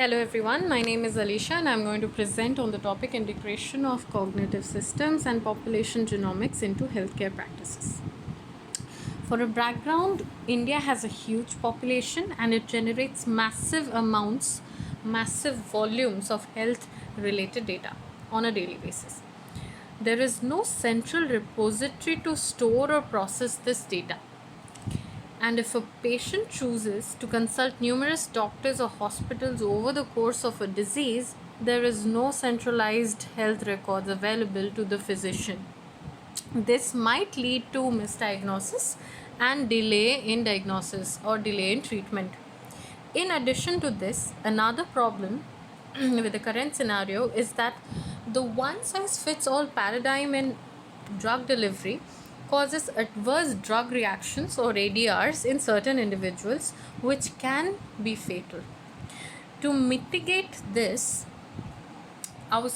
Hello everyone, my name is Alicia and I'm going to present on the topic integration of cognitive systems and population genomics into healthcare practices. For a background, India has a huge population and it generates massive volumes of health related data on a daily basis. There is no central repository to store or process this data. And if a patient chooses to consult numerous doctors or hospitals over the course of a disease, there is no centralized health records available to the physician. This might lead to misdiagnosis and delay in diagnosis or delay in treatment. In addition to this, another problem with the current scenario is that the one size fits all paradigm in drug delivery causes adverse drug reactions or ADRs in certain individuals, which can be fatal. To mitigate this, to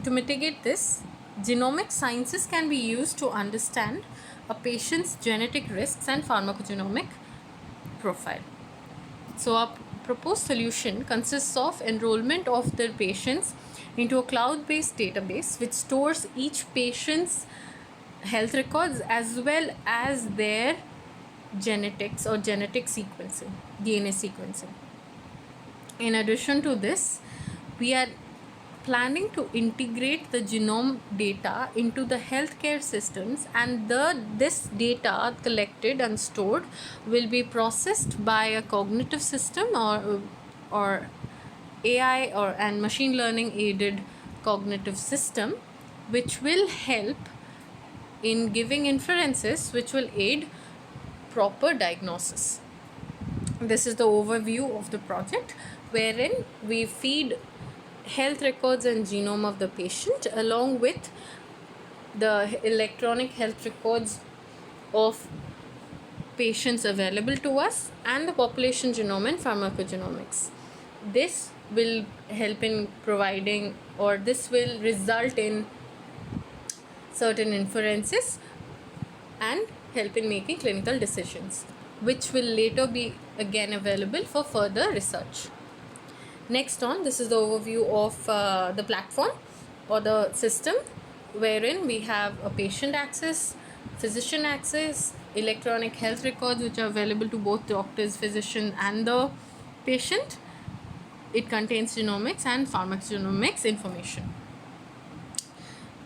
mitigate this, genomic sciences can be used to understand a patient's genetic risks and pharmacogenomic profile. So our proposed solution consists of enrollment of the patients into a cloud-based database which stores each patient's health records as well as their genetics or genetic sequencing, DNA sequencing. In addition to this, we are planning to integrate the genome data into the healthcare systems, and this data collected and stored will be processed by a cognitive system or AI and machine learning aided cognitive system, which will help in giving inferences which will aid proper diagnosis. This is the overview of the project, wherein we feed health records and genome of the patient along with the electronic health records of patients available to us and the population genome and pharmacogenomics. This will help in providing, or this will result in certain inferences and help in making clinical decisions, which will later be again available for further research. Next on, this is the overview of the platform or the system, wherein we have a patient access, physician access, electronic health records which are available to both doctors, physician and the patient. It contains genomics and pharmacogenomics information.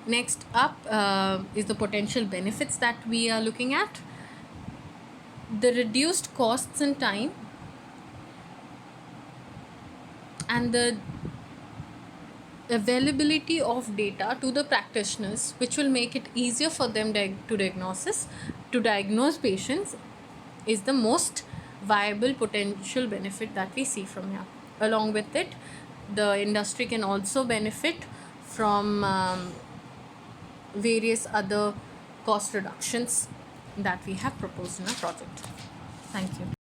Next up is the potential benefits that we are looking at. The reduced costs and time and the availability of data to the practitioners, which will make it easier for them to diagnose patients, is the most viable potential benefit that we see from here. Along with it, the industry can also benefit from various other cost reductions that we have proposed in our project. Thank you.